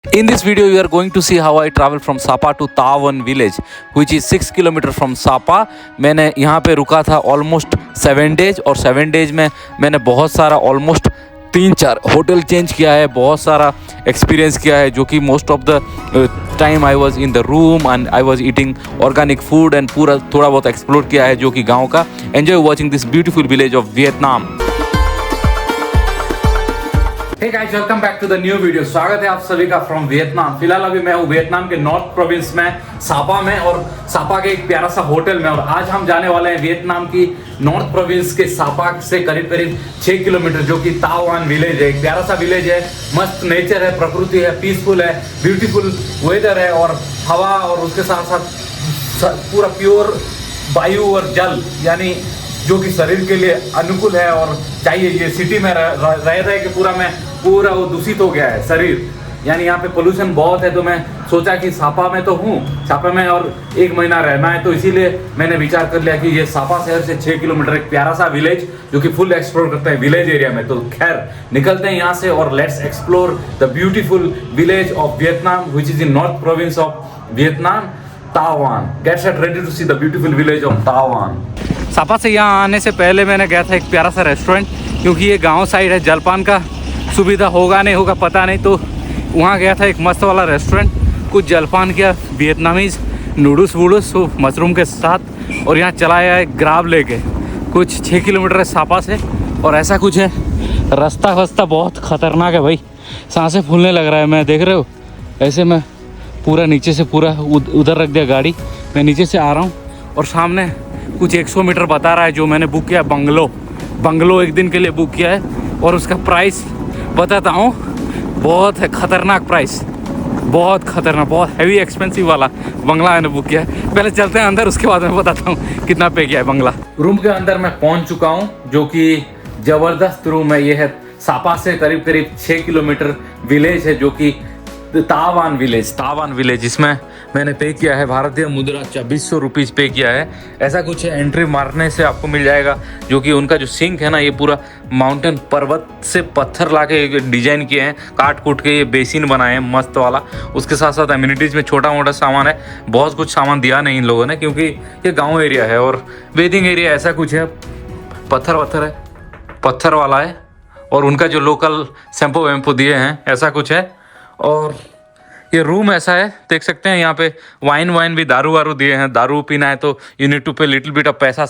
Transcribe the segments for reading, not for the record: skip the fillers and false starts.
In this video, you are going to see how I travel from Sapa to Tawan village, which is 6 kilometre from Sapa. मैंने यहाँ पे रुका था almost 7 days और 7 days में मैंने बहुत सारा ऑलमोस्ट 3-4 होटल चेंज किया है, बहुत सारा एक्सपीरियंस किया है, जो कि most of the time I was in the room and I was eating organic food and पूरा थोड़ा बहुत एक्सप्लोर किया है जो कि गाँव का. Enjoy watching this beautiful village of Vietnam. Hey guys, welcome back to the new video. स्वागत है आप सभी का फ्रॉम वियतनाम. फिलहाल अभी मैं हूँ वियतनाम के नॉर्थ प्रोविंस में सापा में और सापा के एक प्यारा सा होटल में. और आज हम जाने वाले हैं वियतनाम की नॉर्थ प्रोविंस के सापा से करीब करीब 6 किलोमीटर, जो कि ता वान विलेज है. एक प्यारा सा विलेज है, मस्त नेचर है, प्रकृति है, पीसफुल है, ब्यूटीफुल वेदर है और हवा, और उसके साथ साथ पूरा प्योर वायु और जल, यानी जो कि शरीर के लिए अनुकूल है और चाहिए. ये सिटी में रह के पूरा वो दूषित हो गया है शरीर, यानी यहाँ पे पोल्यूशन बहुत है. तो मैं सोचा कि सापा में तो हूँ, सापा में और 1 महीना रहना है, तो इसीलिए मैंने विचार कर लिया कि ये सापा शहर से 6 किलोमीटर एक प्यारा सा विलेज जो कि फुल एक्सप्लोर करते हैं विलेज एरिया में. तो खैर निकलते हैं यहाँ से और let's explore the beautiful village of Vietnam which is in north province of Vietnam, Ta Van. Get set ready to see the beautiful village of Ta Van. Sapa से यहाँ आने से पहले मैंने गया था एक प्यारा सा रेस्टोरेंट, क्योंकि ये गांव साइड है, जलपान का सुविधा होगा नहीं होगा पता नहीं. तो वहाँ गया था एक मस्त वाला रेस्टोरेंट, कुछ जलपान किया, वियतनामीज नूडल्स वूडल्स मशरूम के साथ. और यहाँ चला आया एक ग्राब लेके, कुछ 6 किलोमीटर है सापा से. और ऐसा कुछ है, रास्ता वस्ता बहुत ख़तरनाक है भाई, सांसें फूलने लग रहा है. मैं देख रहे हो ऐसे मैं पूरा नीचे से पूरा उधर रख दिया गाड़ी, मैं नीचे से आ रहा हूँ और सामने कुछ 100 मीटर बता रहा है जो मैंने बुक किया. बंगलो 1 दिन के लिए बुक किया है और उसका प्राइस बताता हूँ, बहुत है खतरनाक प्राइस, बहुत खतरनाक, बहुत हैवी एक्सपेंसिव वाला बंगला मैंने बुक किया है. पहले चलते हैं अंदर, उसके बाद मैं बताता हूँ कितना पे किया है बंगला. रूम के अंदर मैं पहुँच चुका हूँ, जो कि ज़बरदस्त रूम है. ये है सापा से करीब करीब 6 किलोमीटर विलेज है, जो कि ता वान विलेज. इसमें मैंने पे किया है भारतीय मुद्रा 2400 रुपीज़ पे किया है. ऐसा कुछ है, एंट्री मारने से आपको मिल जाएगा. जो कि उनका जो सिंक है ना, ये पूरा माउंटेन पर्वत से पत्थर ला के डिजाइन किए हैं, काट कूट के ये बेसिन बनाए हैं मस्त वाला. उसके साथ साथ एम्यूनिटीज़ में छोटा मोटा सामान है, बहुत कुछ सामान दिया नहीं इन लोगों ने, क्योंकि ये गाँव एरिया है और वेदिंग एरिया. ऐसा कुछ है, पत्थर वाला है. और उनका जो लोकल शैम्पू वैम्पू दिए हैं, ऐसा कुछ है. और ये रूम ऐसा है, देख सकते हैं यहाँ पे वाइन भी, दारू वारू दिए हैं. दारू पीना है तो यू नीड टू पे लिटिल बिट ऑफ पैसा.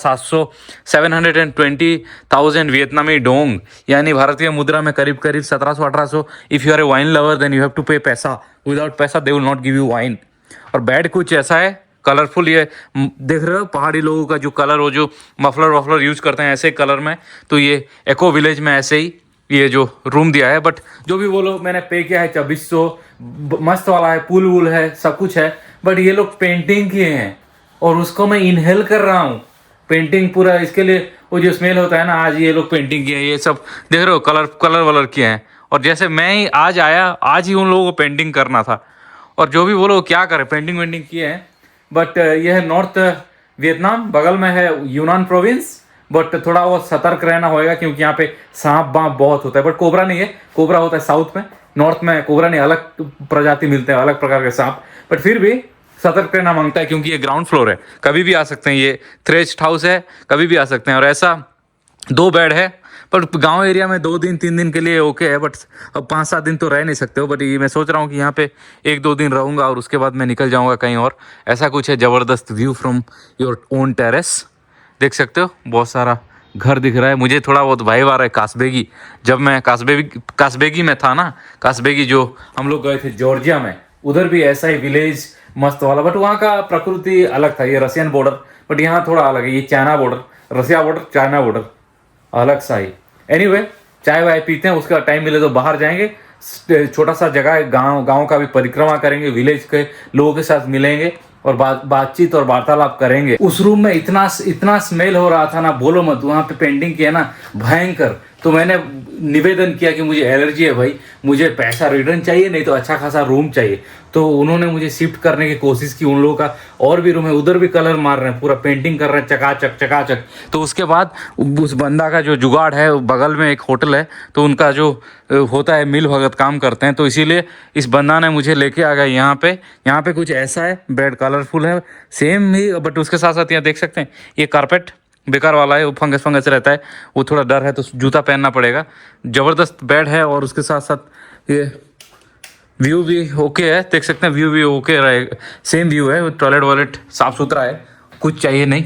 720,000 वियतनामी डोंग, यानी भारतीय मुद्रा में करीब करीब 1700-1800. If you are a wine lover then you have to pay पैसा. विदाउट पैसा they will not give you wine. और बेड कुछ ऐसा है कलरफुल, ये देख रहे हो पहाड़ी लोगों का जो कलर, वो जो मफलर वफलर यूज़ करते हैं ऐसे कलर में, तो ये एको विलेज में ऐसे ही ये जो रूम दिया है. बट जो भी बोलो, मैंने पे किया है 2400. मस्त वाला है, पूल वूल है, सब कुछ है. बट ये लोग पेंटिंग किए हैं और उसको मैं इनहेल कर रहा हूँ. पेंटिंग पूरा, इसके लिए वो जो स्मेल होता है ना, आज ये लोग पेंटिंग किए हैं. ये सब देख रहे हो कलर वलर किए हैं. और जैसे मैं ही आज आया, आज ही उन लोगों को पेंटिंग करना था. और जो भी बोलो क्या करें, पेंटिंग वेंटिंग किए हैं. बट यह है नॉर्थ वियतनाम, बगल में है यूनान प्रोविंस. बट थोड़ा वो सतर्क रहना होगा, क्योंकि यहाँ पे सांप बाँप बहुत होता है. बट कोबरा नहीं है, कोबरा होता है साउथ में, नॉर्थ में कोबरा नहीं, अलग प्रजाति मिलते हैं, अलग प्रकार के सांप. बट फिर भी सतर्क रहना मांगता है, क्योंकि ये ग्राउंड फ्लोर है, कभी भी आ सकते हैं. ये थ्रेस्ट हाउस है, कभी भी आ सकते हैं. और ऐसा 2 बेड है. पर गांव एरिया में 2 दिन 3 दिन के लिए ओके है, बट अब 5-7 दिन तो रह नहीं सकते हो. बट ये मैं सोच रहा हूँ कि यहाँ पे 1-2 दिन रहूँगा और उसके बाद मैं निकल जाऊँगा कहीं और. ऐसा कुछ है, ज़बरदस्त view from your own terrace. देख सकते हो बहुत सारा घर दिख रहा है. मुझे थोड़ा बहुत वाइब आ रहा है कास्बेगी. जब मैं कास्बेगी में था ना, कास्बेगी जो हम लोग गए थे जॉर्जिया में, उधर भी ऐसा ही विलेज मस्त वाला. बट वहाँ का प्रकृति अलग था. ये रशियन बॉर्डर, बट यहाँ थोड़ा अलग है. ये चाइना बॉर्डर, रसिया बॉर्डर, चाइना बॉर्डर, अलग सा ही. एनीवे, चाय वाय पीते हैं, उसका टाइम मिले तो बाहर जाएंगे. छोटा सा जगह है, गाँव का भी परिक्रमा करेंगे, विलेज के लोगों के साथ मिलेंगे और बातचीत और वार्तालाप करेंगे. उस रूम में इतना स्मेल हो रहा था ना, बोलो मत. वहाँ पे पेंटिंग किया ना, भयंकर तो मैंने निवेदन किया कि मुझे एलर्जी है भाई, मुझे पैसा रिटर्न चाहिए, नहीं तो अच्छा खासा रूम चाहिए। तो उन्होंने मुझे शिफ्ट करने की कोशिश की। उन लोगों का और भी रूम है, उधर भी कलर मार रहे हैं, पूरा पेंटिंग कर रहे हैं, चकाचक चकाचक। तो उसके बाद उस बंदा का जो जुगाड़ है, बगल में एक होटल है, तो उनका जो होता है मिल भगत काम करते हैं, तो इसीलिए इस बंदा ने मुझे लेके आ गया यहाँ पे। यहाँ पे कुछ ऐसा है, बेड कलरफुल है सेम ही, बट उसके साथ साथ यहाँ देख सकते हैं ये कारपेट बेकार वाला है, वो फंगस फंगस रहता है, वो थोड़ा डर है, तो जूता पहनना पड़ेगा। ज़बरदस्त बेड है और उसके साथ साथ ये व्यू भी ओके है, देख सकते हैं व्यू भी ओके रहेगा, सेम व्यू है, टॉयलेट वॉयलेट साफ सुथरा है, कुछ चाहिए नहीं,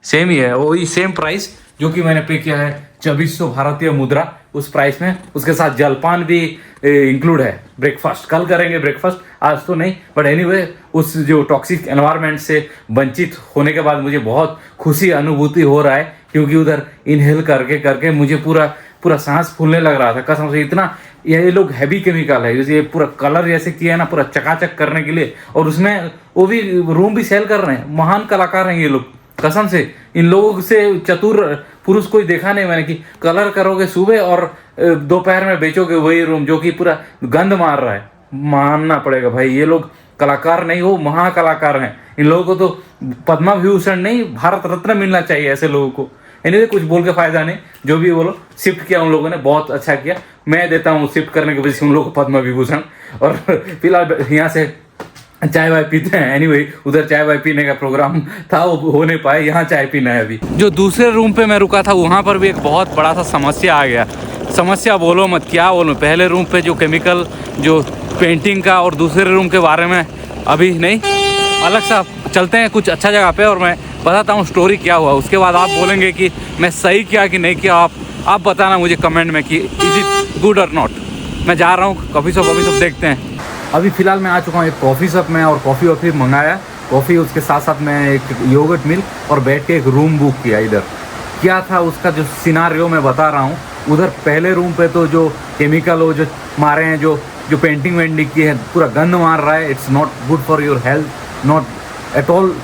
सेम ही है, वही सेम प्राइस जो कि मैंने पे किया है 2400 भारतीय मुद्रा उस प्राइस में। उसके साथ जलपान भी इंक्लूड है, ब्रेकफास्ट कल करेंगे, ब्रेकफास्ट आज तो नहीं, बट एनीवे उस जो टॉक्सिक एनवायरनमेंट से वंचित होने के बाद मुझे बहुत खुशी अनुभूति हो रहा है, क्योंकि उधर इनहेल करके करके मुझे पूरा सांस फूलने लग रहा था कसम से। इतना ये लोग हैवी केमिकल है, जैसे ये पूरा कलर जैसे किया है ना, पूरा चकाचक करने के लिए, और उसमें वो भी रूम भी सेल कर रहे हैं। महान कलाकार हैं ये लोग कसम से। इन लोगों से चतुर पुरुष कोई देखा नहीं मैंने कि कलर करोगे सुबह और दोपहर में बेचोगे वही रूम जो कि पूरा गंद मार रहा है। मानना पड़ेगा भाई, ये लोग कलाकार नहीं, वो महाकलाकार हैं। इन लोगों को तो पद्मा विभूषण नहीं, भारत रत्न मिलना चाहिए ऐसे लोगों को। एनीवे कुछ बोल के फायदा नहीं, जो भी बोलो, शिफ्ट किया उन लोगों ने, बहुत अच्छा किया। मैं देता हूँ शिफ्ट करने की वजह से उन लोगों को पद्मा विभूषण। और फिलहाल यहाँ से चाय वाय पीते हैं। एनीवे उधर चाय वाय पीने का प्रोग्राम था, वो हो नहीं पाए, यहाँ चाय पीना है अभी। जो दूसरे रूम पे मैं रुका था वहाँ पर भी एक बहुत बड़ा सा समस्या आ गया। समस्या बोलो मत, क्या बोलूँ। पहले रूम पे जो केमिकल, जो पेंटिंग का, और दूसरे रूम के बारे में अभी नहीं, अलग सा चलते हैं कुछ अच्छा जगह पे और मैं बताता हूँ स्टोरी क्या हुआ। उसके बाद आप बोलेंगे कि मैं सही किया कि नहीं किया। आप बताना मुझे कमेंट में कि इज इट गुड और नॉट। मैं जा रहा हूँ कॉफ़ी शॉप देखते हैं। अभी फ़िलहाल मैं आ चुका हूँ एक कॉफ़ी शॉप में और कॉफ़ी वॉफ़ी मंगाया, कॉफ़ी, उसके साथ साथ मैं एक योगर्ट मिल्क और बैठ के एक रूम बुक किया। इधर क्या था उसका जो सिनारियो मैं बता रहा हूँ। उधर पहले रूम पे तो जो केमिकल वो जो मारे हैं, जो पेंटिंग वेंटिंग की है, पूरा गंद मार रहा है। It's not good for your health, not at all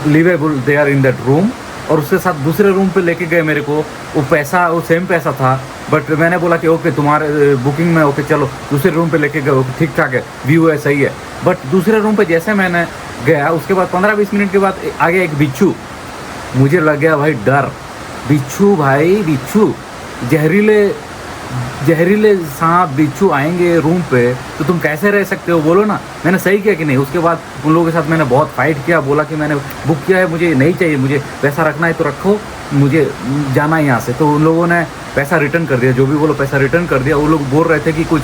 livable they are in that room. और उसके साथ दूसरे रूम पे लेके गए मेरे को, वो सेम पैसा था, बट मैंने बोला कि ओके तुम्हारे बुकिंग में ओके चलो दूसरे रूम पे लेके गए, ओके ठीक ठाक है, व्यू है सही है। बट दूसरे रूम पे जैसे मैंने गया, उसके बाद 15-20 मिनट के बाद आ गया एक बिच्छू। मुझे लग गया भाई डर, बिच्छू भाई बिच्छू, जहरीले सांप बिच्छू आएंगे रूम पे तो तुम कैसे रह सकते हो, बोलो ना। मैंने सही किया कि नहीं। उसके बाद उन लोगों के साथ मैंने बहुत फाइट किया, बोला कि मैंने बुक किया है, मुझे नहीं चाहिए, मुझे पैसा रखना है तो रखो, मुझे जाना है यहाँ से। तो उन लोगों ने पैसा रिटर्न कर दिया, जो भी बोलो पैसा रिटर्न कर दिया। वो लोग बोल रहे थे कि कुछ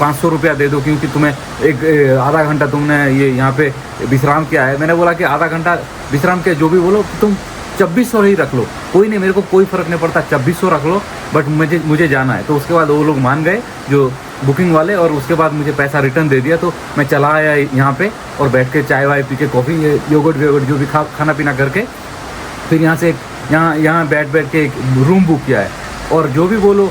500 रुपया दे दो, क्योंकि तुम्हें आधा घंटा तुमने ये यहाँ पे विश्राम किया है। मैंने बोला कि आधा घंटा विश्राम किया, जो भी बोलो तुम 2600 ही रख लो, कोई नहीं, मेरे को कोई फ़र्क नहीं पड़ता, 2600 रख लो, बट मुझे जाना है। तो उसके बाद वो लोग मान गए जो बुकिंग वाले, और उसके बाद मुझे पैसा रिटर्न दे दिया। तो मैं चला आया यहाँ पे और बैठ के चाय वाय पी के, कॉफ़ी योगर्ट जो भी खाना पीना करके, फिर यहाँ से यहाँ बैठ के एक रूम बुक किया है। और जो भी बोलो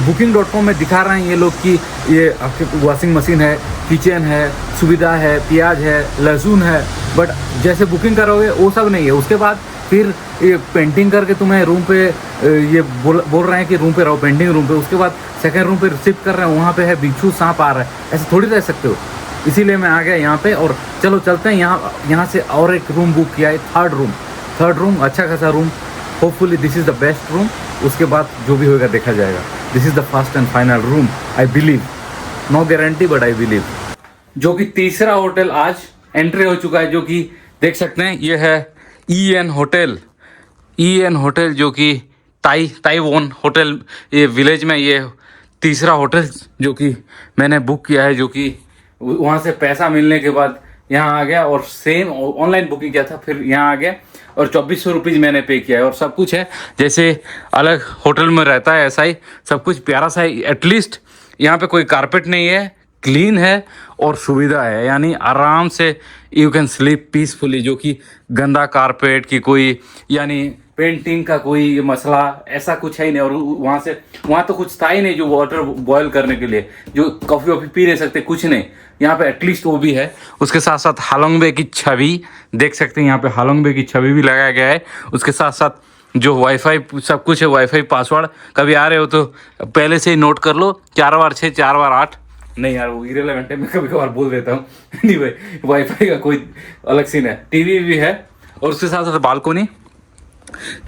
booking.com में दिखा रहे हैं ये लोग कि ये आपके वॉशिंग मशीन है, किचन है, सुविधा है, प्याज है, लहसुन है, बट जैसे बुकिंग करोगे वो सब नहीं है। उसके बाद फिर ये पेंटिंग करके तुम्हें रूम पे ये बोल रहे हैं कि रूम पे रहो, पेंटिंग रूम पे। उसके बाद सेकंड रूम पे शिफ्ट कर रहे हैं, वहाँ पे है बिच्छू सांप आ रहा है, ऐसे थोड़ी रह सकते हो। इसीलिए मैं आ गया यहाँ पे। और चलो चलते हैं यहाँ से। और एक रूम बुक किया है, थर्ड रूम, अच्छा खासा room. Hopefully this is the best room. उसके बाद जो भी होगा देखा जाएगा। This is the first and final room, I believe, no guarantee but I believe. जो कि तीसरा होटल आज एंट्री हो चुका है, जो कि देख सकते हैं ये है EN होटल, जो कि ताइवॉन होटल, ये विलेज में ये तीसरा होटल जो कि मैंने बुक किया है। जो कि वहाँ से पैसा मिलने के बाद यहाँ आ गया और सेम ऑनलाइन बुकिंग किया था, फिर यहाँ आ गया और 2400 रुपीज़ मैंने पे किया है। और सब कुछ है जैसे अलग होटल में रहता है ऐसा ही सब कुछ प्यारा सा है। एटलीस्ट यहाँ पे कोई कारपेट नहीं है, क्लीन है और सुविधा है, यानी आराम से यू कैन स्लीप पीसफुली। जो कि गंदा कारपेट की कोई, यानी पेंटिंग का कोई मसला ऐसा कुछ है ही नहीं। और वहाँ तो कुछ था ही नहीं जो वाटर बॉयल करने के लिए, जो कॉफ़ी वॉफ़ी पी नहीं सकते, कुछ नहीं। यहाँ पे एटलीस्ट वो भी है। उसके साथ साथ हालोंग बे की छवि देख सकते हैं, यहाँ पे हालोंग बे की छवि भी लगाया गया है। उसके साथ साथ जो वाईफाई सब कुछ है, वाईफाई पासवर्ड कभी आ रहे हो तो पहले से ही नोट कर लो, 4 बार 6 4 बार 8। नहीं यार वो इरेलेवेंट है, मैं कभी कभार बोल देता हूँ। एनीवे वाईफाई का कोई अलग सीन है, टीवी भी है और उसके साथ साथ बालकोनी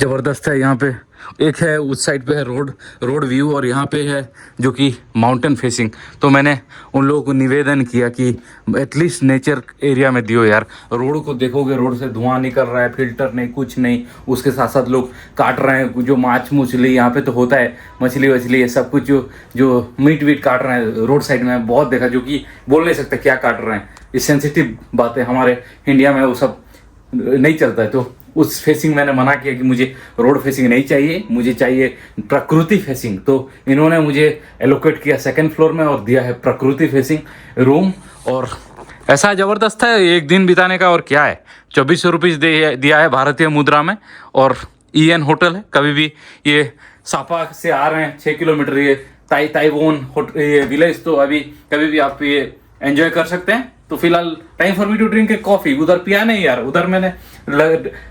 जबरदस्त है। यहाँ पे एक है, उस साइड पे है रोड व्यू और यहाँ पे है जो कि माउंटेन फेसिंग। तो मैंने उन लोगों को निवेदन किया कि एटलीस्ट नेचर एरिया में दियो यार। रोड को देखोगे, रोड से धुआं निकल रहा है, फिल्टर नहीं कुछ नहीं, उसके साथ साथ लोग काट रहे हैं जो माछ मछली यहाँ पे तो होता है, मछली वछली ये सब कुछ जो मीट वीट काट रहे हैं रोड साइड में बहुत देखा, जो कि बोल नहीं सकते क्या काट रहे हैं। ये सेंसिटिव बातें हमारे इंडिया में वो सब नहीं चलता है। तो उस फेसिंग मैंने मना किया कि मुझे रोड फेसिंग नहीं चाहिए, मुझे चाहिए प्रकृति फेसिंग। तो इन्होंने मुझे एलोकेट किया 2nd फ्लोर में और दिया है प्रकृति फेसिंग रूम। और ऐसा ज़बरदस्त है एक दिन बिताने का। और क्या है, 2400 रुपीज़ दिया है भारतीय मुद्रा में। और EN होटल है, कभी भी ये सापा से आ रहे हैं 6 किलोमीटर ये ताइवोन ये विलेज, तो अभी कभी भी आप ये एंजॉय कर सकते हैं। तो फिलहाल time for me to drink a coffee. उधर पिया नहीं यार, उधर मैंने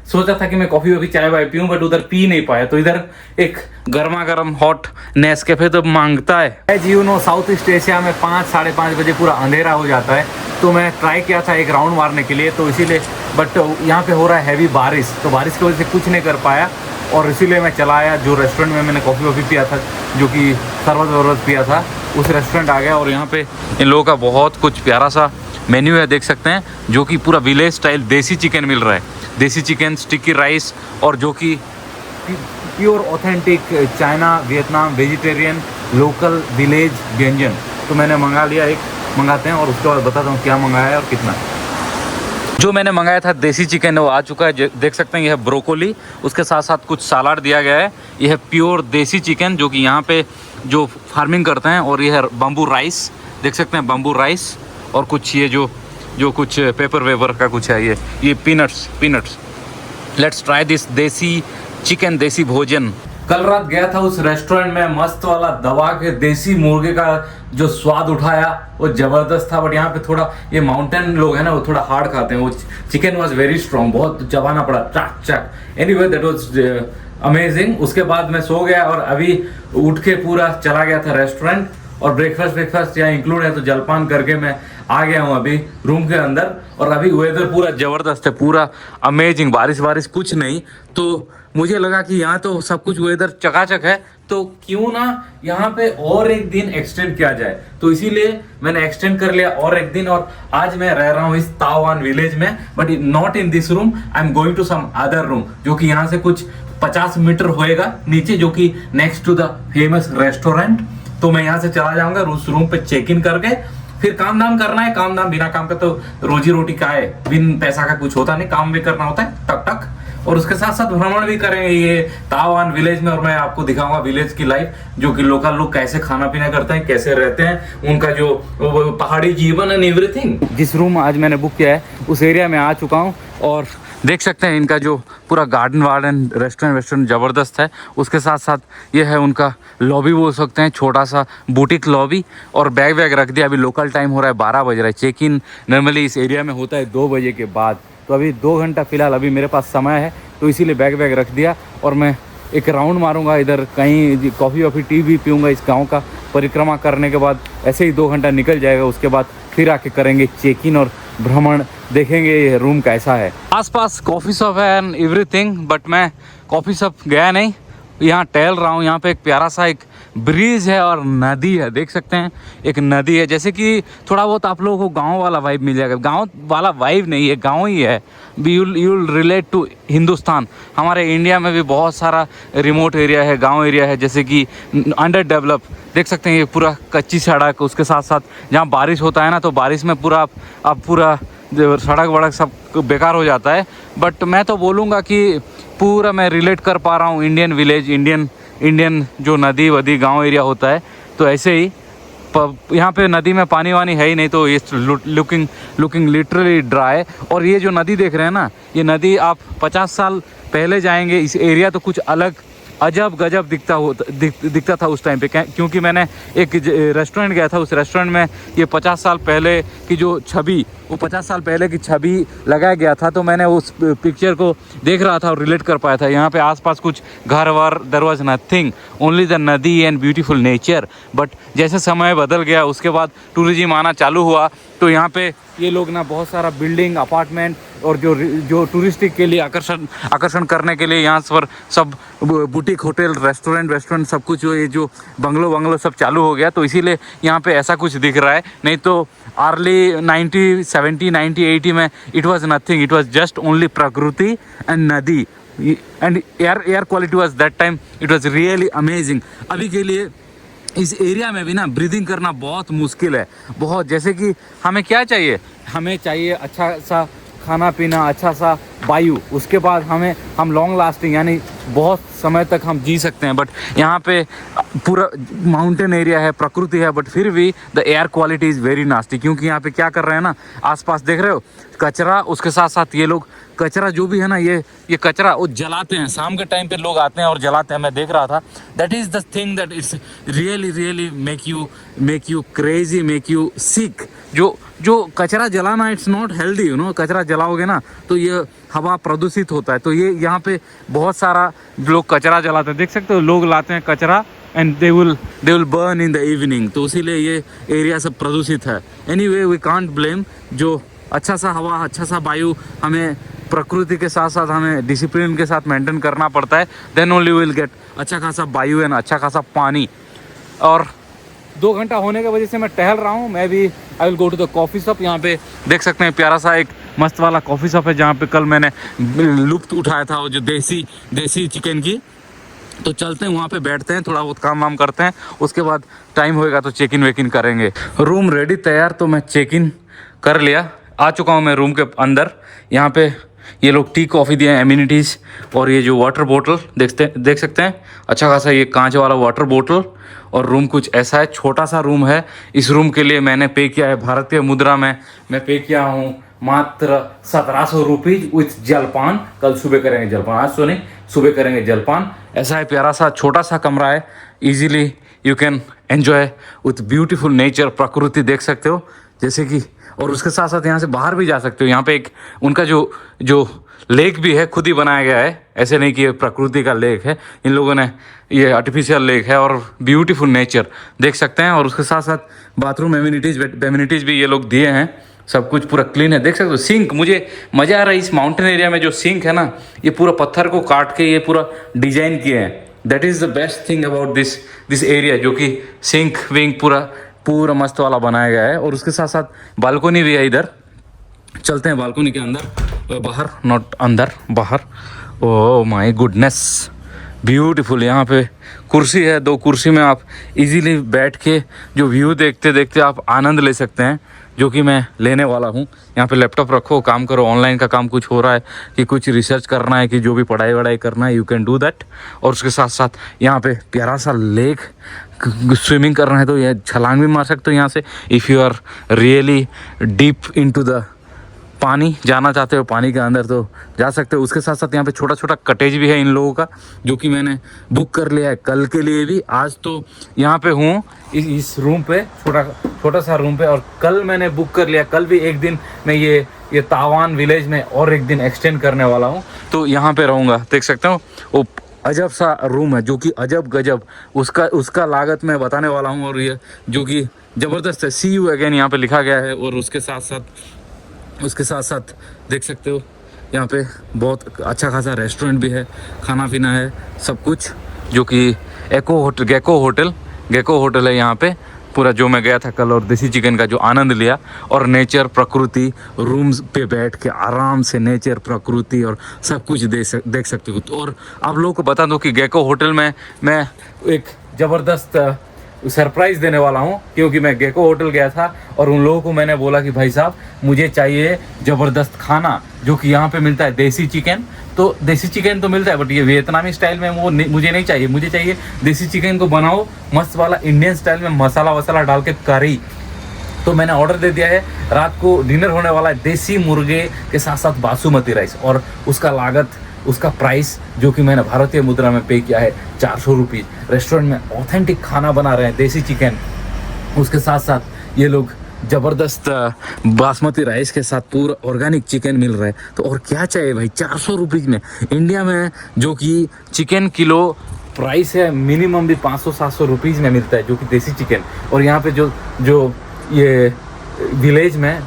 सोचा था कि मैं कॉफी वॉफी चाय वाय पीऊं, बट उधर पी नहीं पाया। तो इधर एक गर्मा गर्म हॉट नेस्कैफे तो मांगता है। जी you know South East Asia में 5 साढ़े 5 बजे पूरा अंधेरा हो जाता है। तो मैं ट्राई किया था एक राउंड मारने के लिए, तो इसीलिए, बट यहाँ पे हो रहा है हैवी बारिश, तो बारिश की वजह से कुछ नहीं कर पाया और इसीलिए मैं चला आया जो रेस्टोरेंट में मैंने कॉफ़ी वॉफ़ी पिया था, जो कि शरबत पिया था, उस रेस्टोरेंट आ गया। और यहाँ पे इन लोगों का बहुत कुछ प्यारा सा मेन्यू है, देख सकते हैं, जो कि पूरा विलेज स्टाइल देसी चिकन मिल रहा है। देसी चिकन, स्टिकी राइस और जो कि pure authentic China Vietnam vegetarian local village व्यंजन। तो मैंने मंगा लिया, एक मंगाते हैं और उसके बाद बताता हूँ क्या मंगाया है और कितना। जो मैंने मंगाया था देसी चिकन वो आ चुका है, देख सकते हैं। यह है ब्रोकोली, उसके साथ साथ कुछ सलाद दिया गया है। यह है प्योर देसी चिकन जो कि यहाँ पे जो फार्मिंग करते हैं। और यह है बम्बू राइस, देख सकते हैं बम्बू राइस। और कुछ ये जो कुछ पेपर वेपर का कुछ है, ये पीनट्स। लेट्स ट्राई दिस देसी चिकन, देसी भोजन। कल रात गया था उस रेस्टोरेंट में, मस्त वाला दबा के देसी मुर्गे का जो स्वाद उठाया वो जबरदस्त था। बट यहाँ पे थोड़ा ये माउंटेन लोग हैं ना, वो थोड़ा हार्ड खाते हैं। वो चिकन वॉज वेरी स्ट्रॉन्ग, बहुत चबाना पड़ा, चक। Anyway that was amazing. उसके बाद मैं सो गया और अभी उठ के पूरा चला गया था रेस्टोरेंट। और ब्रेकफास्ट यहाँ इंक्लूड है, तो जलपान करके मैं आ गया हूँ अभी रूम के अंदर। और अभी वेदर पूरा जबरदस्त है, पूरा अमेजिंग, बारिश कुछ नहीं। तो मुझे लगा कि यहाँ तो सब कुछ वेदर चकाचक है, तो क्यों ना यहाँ पे और एक दिन एक्सटेंड किया जाए। तो इसीलिए मैंने एक्सटेंड कर लिया और एक दिन। और आज मैं रह रहा हूँ इस तावान विलेज में, but not in this room, I am going to some other room जो कि यहाँ से कुछ 50 मीटर होएगा नीचे, जो कि next to the famous restaurant. तो मैं यहाँ से चला जाऊंगा, उस रूम पे चेक इन करके फिर काम धाम करना है। काम धाम बिना काम का तो रोजी रोटी का है, बिन पैसा का कुछ होता नहीं, काम भी करना होता है टक। और उसके साथ साथ भ्रमण भी करेंगे ये तावान विलेज में। और मैं आपको दिखाऊंगा विलेज की लाइफ, जो कि लोकल लोग कैसे खाना पीना करते हैं, कैसे रहते हैं, उनका जो पहाड़ी जीवन एंड एवरीथिंग। जिस रूम आज मैंने बुक किया है उस एरिया में आ चुका हूँ और देख सकते हैं इनका जो पूरा गार्डन रेस्टोरेंट ज़बरदस्त है। उसके साथ साथ ये है उनका लॉबी बोल सकते हैं, छोटा सा बुटीक लॉबी। और बैग रख दिया। अभी लोकल टाइम हो रहा है 12 बज रहा है। चेक इन नॉर्मली इस एरिया में होता है 2 बजे के बाद। तो अभी 2 घंटा फिलहाल अभी मेरे पास समय है, तो इसीलिए बैग रख दिया। और मैं एक राउंड मारूंगा इधर, कहीं कॉफ़ी वॉफ़ी टी भी पीऊँगा इस गाँव का परिक्रमा करने के बाद। ऐसे ही 2 घंटा निकल जाएगा। उसके बाद फिर आके करेंगे चेक इन और भ्रमण, देखेंगे ये रूम कैसा है। आसपास कॉफ़ी शॉप है एंड एवरीथिंग, बट मैं कॉफ़ी शॉप गया नहीं, यहाँ टहल रहा हूँ। यहाँ पे एक प्यारा सा एक ब्रिज है और नदी है, देख सकते हैं एक नदी है। जैसे कि थोड़ा बहुत आप लोगों को गांव वाला वाइब मिल जाएगा। गांव वाला वाइब नहीं है, गांव ही है। You will relate to Hindustan. हमारे इंडिया में भी बहुत सारा रिमोट एरिया है, गांव एरिया है, जैसे कि अंडर डेवलप। देख सकते हैं ये पूरा कच्ची सड़क, उसके साथ साथ जहाँ बारिश होता है ना, तो बारिश में पूरा अब पूरा सड़क वड़क सब बेकार हो जाता है। बट मैं तो बोलूँगा कि पूरा मैं रिलेट कर पा रहा हूँ इंडियन विलेज, इंडियन जो नदी वदी गांव एरिया होता है। तो ऐसे ही यहाँ पे नदी में पानी वानी है ही नहीं, तो ये लुकिंग लिटरली ड्राई। और ये जो नदी देख रहे हैं ना, ये नदी आप 50 साल पहले जाएंगे इस एरिया तो कुछ अलग अजब गजब दिखता था उस टाइम पे, क्योंकि मैंने एक रेस्टोरेंट गया था, उस रेस्टोरेंट में ये 50 साल पहले की जो छवि, वो 50 साल पहले की छवि लगाया गया था, तो मैंने उस पिक्चर को देख रहा था और रिलेट कर पाया था। यहाँ पे आसपास कुछ घर वर, there was nothing, only the nadi and beautiful nature. But जैसे समय बदल गया, उसके बाद टूरिज्म आना चालू हुआ, तो यहाँ पे ये लोग ना बहुत सारा बिल्डिंग, अपार्टमेंट और जो टूरिस्टिक के लिए आकर्षण करने के लिए यहाँ पर सब बुटीक, होटल, रेस्टोरेंट सब कुछ, ये जो बंगलो सब चालू हो गया। तो इसीलिए यहाँ पे ऐसा कुछ दिख रहा है। नहीं तो अर्ली 90, 70, 80 में it was nothing, it was just only प्रकृति एंड नदी and air quality was that time, it was really amazing. अभी के लिए इस एरिया में भी ना ब्रीदिंग करना बहुत मुश्किल है, बहुत। जैसे कि हमें क्या चाहिए, हमें चाहिए अच्छा सा खाना पीना, अच्छा सा वायु, उसके बाद हम लॉन्ग लास्टिंग यानी बहुत समय तक हम जी सकते हैं। बट यहाँ पे पूरा माउंटेन एरिया है, प्रकृति है, बट फिर भी the air quality is very nasty. क्योंकि यहाँ पे क्या कर रहे हैं ना, आसपास देख रहे हो कचरा, उसके साथ साथ ये लोग कचरा जो भी है ना, ये कचरा वो जलाते हैं। शाम के टाइम पे लोग आते हैं और जलाते हैं, मैं देख रहा था। That is the thing that it's really make you crazy, make you sick. जो कचरा जलाना, it's not healthy, you know. कचरा जलाओगे ना तो ये हवा प्रदूषित होता है। तो ये यहाँ पे बहुत सारा लोग कचरा जलाते हैं, देख सकते हो, लोग लाते हैं कचरा and they will burn in the evening. तो इसीलिए ये एरिया सब प्रदूषित है। Anyway we can't blame. जो अच्छा सा हवा, अच्छा सा वायु हमें प्रकृति के साथ साथ हमें डिसिप्लिन के साथ मेंटेन करना पड़ता है, देन ओनली विल गेट अच्छा खासा वायु एंड अच्छा खासा पानी। और 2 घंटा होने की वजह से मैं टहल रहा हूँ। मैं भी I will go to the coffee shop. यहाँ पे देख सकते हैं प्यारा सा एक मस्त वाला कॉफ़ी शॉप है, जहाँ पे कल मैंने लुत्फ़ उठाया था वो जो देसी चिकन की। तो चलते हैं वहाँ पे, बैठते हैं, थोड़ा बहुत काम वाम करते हैं, उसके बाद टाइम होएगा तो चेक इन वेकिन करेंगे। रूम रेडी तैयार, तो मैं चेक इन कर लिया, आ चुका हूँ मैं रूम के अंदर। यहाँ पे ये लोग टी कॉफ़ी दिए हैं, एमिनिटीज़, और ये जो वाटर बोतल देख सकते हैं, अच्छा खासा ये कांच वाला वाटर बोतल। और रूम कुछ ऐसा है, छोटा सा रूम है। इस रूम के लिए मैंने पे किया है भारतीय मुद्रा में, मैं पे किया हूँ मात्र 1700 रुपीज़ विथ जलपान। कल सुबह करेंगे जलपान, आज तो नहीं, सुबह करेंगे जलपान। ऐसा है, प्यारा सा छोटा सा कमरा है, easily you can enjoy with beautiful nature, प्रकृति देख सकते हो जैसे कि। और उसके साथ साथ यहाँ से बाहर भी जा सकते हो। यहाँ पे एक उनका जो लेक भी है, खुद ही बनाया गया है, ऐसे नहीं कि ये प्रकृति का लेक है, इन लोगों ने, ये आर्टिफिशियल लेक है। और ब्यूटीफुल नेचर देख सकते हैं। और उसके साथ साथ बाथरूम एमिनिटीज़ भी ये लोग दिए हैं, सब कुछ पूरा क्लीन है, देख सकते हो। सिंक, मुझे मज़ा आ रहा है इस माउंटेन एरिया में, जो सिंक है ना, ये पूरा पत्थर को काट के ये पूरा डिजाइन किए हैं। That is the best thing about this area, जो कि सिंक विंक पूरा मस्त वाला बनाया गया है। और उसके साथ साथ बालकोनी भी है इधर। चलते हैं बालकोनी के अंदर, बाहर, नॉट अंदर, बाहर। Oh my goodness, beautiful. यहाँ पे कुर्सी है, 2 कुर्सी में आप इजीली बैठ के जो व्यू देखते देखते आप आनंद ले सकते हैं, जो कि मैं लेने वाला हूँ। यहाँ पे लैपटॉप रखो, काम करो, ऑनलाइन का काम कुछ हो रहा है कि कुछ रिसर्च करना है कि जो भी पढ़ाई वढ़ाई करना है, यू कैन डू दैट। और उसके साथ साथ यहाँ पे प्यारा सा लेक, स्विमिंग करना है तो ये छलांग भी मार सकते हो यहाँ से। If you are really deep into the pani, जाना चाहते हो पानी के अंदर तो जा सकते हो। उसके साथ साथ यहाँ पे छोटा छोटा कटेज भी है इन लोगों का, जो कि मैंने बुक कर लिया है कल के लिए भी। आज तो यहाँ पे हूँ इस रूम पे, छोटा सा रूम पे, और कल मैंने बुक कर लिया। कल भी एक दिन मैं ये तावान विलेज में और एक दिन एक्सटेंड करने वाला हूँ, तो यहाँ पे रहूँगा। देख सकते हो वो अजब सा रूम है, जो कि अजब गजब, उसका लागत मैं बताने वाला हूँ। और ये जो कि ज़बरदस्त है, सी यू अगेन यहाँ पे लिखा गया है। और उसके साथ साथ देख सकते हो यहाँ पे बहुत अच्छा खासा रेस्टोरेंट भी है, खाना पीना है, सब कुछ, जो कि गेको होटल है यहाँ पे पूरा, जो मैं गया था कल और देसी चिकन का जो आनंद लिया। और नेचर, प्रकृति, रूम्स पे बैठ के आराम से नेचर, प्रकृति और सब कुछ देख सकते हो। और आप लोगों को बता दूं कि गेको होटल में मैं एक ज़बरदस्त सरप्राइज़ देने वाला हूं, क्योंकि मैं गेको होटल गया था और उन लोगों को मैंने बोला कि भाई साहब मुझे चाहिए ज़बरदस्त खाना, जो कि यहाँ पे मिलता है देसी चिकन। तो देसी चिकन तो मिलता है, बट ये वियतनामी स्टाइल में वो मुझे नहीं चाहिए। मुझे चाहिए देसी चिकन को बनाओ मस्त वाला इंडियन स्टाइल में, मसाला वसाला डाल के करी। तो मैंने ऑर्डर दे दिया है। रात को डिनर होने वाला है देसी मुर्गे के साथ साथ बासुमती राइस, और उसका लागत उसका प्राइस जो कि मैंने भारतीय मुद्रा में पे किया है 400 रुपीज़। रेस्टोरेंट में ऑथेंटिक खाना बना रहे हैं, देसी चिकन, उसके साथ साथ ये लोग ज़बरदस्त बासमती राइस के साथ पूरा ऑर्गेनिक चिकन मिल रहा है। तो और क्या चाहिए भाई 400 रुपीज़ में। इंडिया में जो कि चिकन किलो प्राइस है मिनिमम भी 500-700 रुपीज़ में मिलता है जो कि देसी चिकन, और यहाँ पे जो ये विलेज में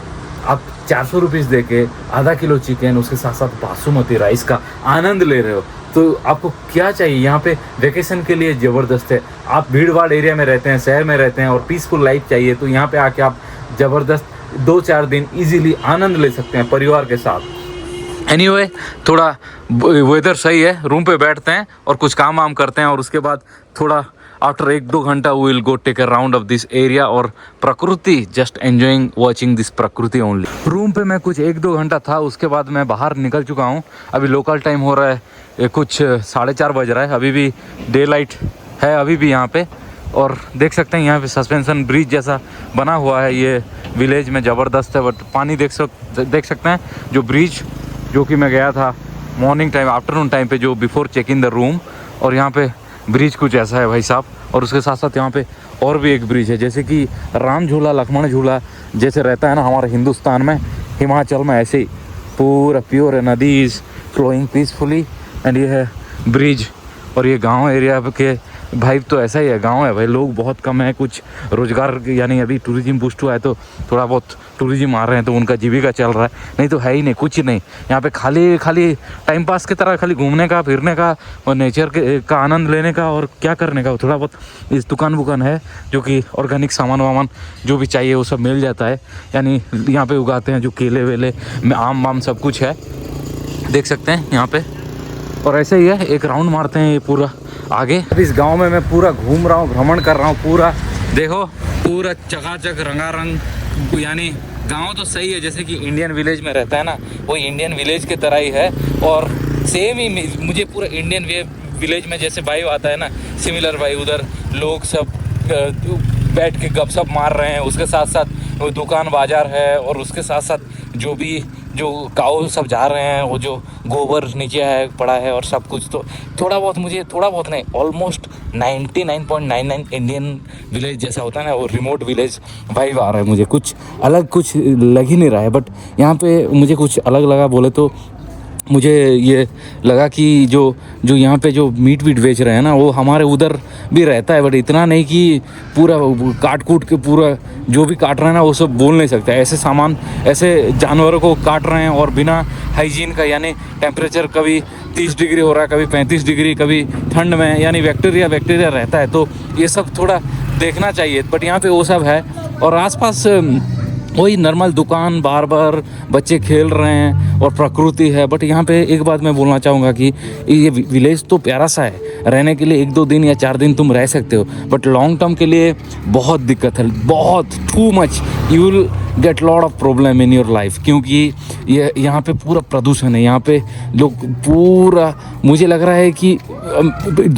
आप 400 रुपीज़ दे के आधा किलो चिकन, उसके साथ साथ बासमती राइस का आनंद ले रहे हो। तो आपको क्या चाहिए। यहाँ पे वेकेशन के लिए ज़बरदस्त है। आप भीड़ भाड़ एरिया में रहते हैं, शहर में रहते हैं और पीसफुल लाइफ चाहिए, तो यहाँ पे आके आप ज़बरदस्त 2-4 दिन इजीली आनंद ले सकते हैं परिवार के साथ। एनीवे, थोड़ा वेदर सही है, रूम पे बैठते हैं और कुछ काम वाम करते हैं, और उसके बाद थोड़ा आफ्टर 1-2 घंटा we will go take a round of this area और प्रकृति, जस्ट एंजॉइंग वॉचिंग दिस प्रकृति ओनली। रूम पे मैं कुछ 1-2 घंटा था, उसके बाद मैं बाहर निकल चुका हूँ। अभी लोकल टाइम हो रहा है कुछ 4:30 बज रहा है, अभी भी डे लाइट है अभी भी यहाँ पे। और देख सकते हैं यहाँ पे सस्पेंशन ब्रिज जैसा बना हुआ है, ये विलेज में ज़बरदस्त है। बट पानी देख सकते हैं जो ब्रिज जो कि मैं गया था मॉर्निंग टाइम, आफ्टरनून टाइम पे, जो before check in the room, और यहाँ पे ब्रिज कुछ ऐसा है भाई साहब। और उसके साथ साथ यहाँ पे और भी एक ब्रिज है, जैसे कि राम झूला, लक्ष्मण झूला जैसे रहता है ना हमारे हिंदुस्तान में, हिमाचल में ऐसे ही पूरा प्योर है, नदीज फ्लोइंग पीसफुली, एंड ये है ब्रिज। और ये गांव एरिया के भाई तो ऐसा ही है, गांव है भाई, लोग बहुत कम है, कुछ रोजगार यानी अभी टूरिज्म बूस्ट हुआ है तो थोड़ा बहुत टूरिज्म आ रहे हैं, तो उनका जीविका चल रहा है, नहीं तो है ही नहीं, कुछ ही नहीं। यहाँ पे खाली टाइम पास की तरह खाली घूमने का, फिरने का और नेचर का आनंद लेने का और क्या करने का। थोड़ा बहुत इस दुकान है जो कि ऑर्गेनिक सामान वामान जो भी चाहिए वो सब मिल जाता है, यानी यहाँ पे उगाते हैं जो केले वेले, आम वाम सब कुछ है, देख सकते हैं यहाँ पे। और ऐसे ही है, एक राउंड मारते हैं ये पूरा आगे। इस गांव में मैं पूरा घूम रहा हूँ, भ्रमण कर रहा हूँ पूरा, देखो पूरा चकाचक रंगारंग, यानी गांव तो सही है जैसे कि इंडियन विलेज में रहता है ना, वो इंडियन विलेज की तरह ही है। और सेम ही मुझे पूरा इंडियन विलेज में जैसे वाइब आता है ना, सिमिलर वाइब, उधर लोग सब बैठ के गपशप मार रहे हैं, उसके साथ साथ वो दुकान बाजार है, और उसके साथ साथ जो काऊ सब जा रहे हैं, वो जो गोबर नीचे है पड़ा है और सब कुछ। तो थोड़ा बहुत नहीं, ऑलमोस्ट 99.99 इंडियन विलेज जैसा होता है ना, वो रिमोट विलेज वाइब आ रहा है मुझे। कुछ अलग कुछ लग ही नहीं रहा है, बट यहाँ पे मुझे कुछ अलग लगा बोले तो मुझे ये लगा कि जो यहाँ पे जो मीट बेच रहे हैं ना, वो हमारे उधर भी रहता है, बट इतना नहीं कि पूरा काट कूट के पूरा जो भी काट रहे हैं ना वो सब बोल नहीं सकते। ऐसे सामान, ऐसे जानवरों को काट रहे हैं और बिना हाइजीन का, यानी टेम्परेचर कभी 30 डिग्री हो रहा है, कभी 35 डिग्री, कभी ठंड में, यानी बैक्टीरिया रहता है। तो ये सब थोड़ा देखना चाहिए, बट यहाँ पे वो सब है। और आसपास वही नॉर्मल दुकान, बार बच्चे खेल रहे हैं और प्रकृति है। बट यहाँ पे एक बात मैं बोलना चाहूँगा कि ये विलेज तो प्यारा सा है, रहने के लिए 1-2 दिन या 4 दिन तुम रह सकते हो, बट लॉन्ग टर्म के लिए बहुत दिक्कत है, बहुत too much, you will get lot of problem in your life. क्योंकि ये यहाँ पे पूरा प्रदूषण है, यहाँ पे लोग पूरा, मुझे लग रहा है कि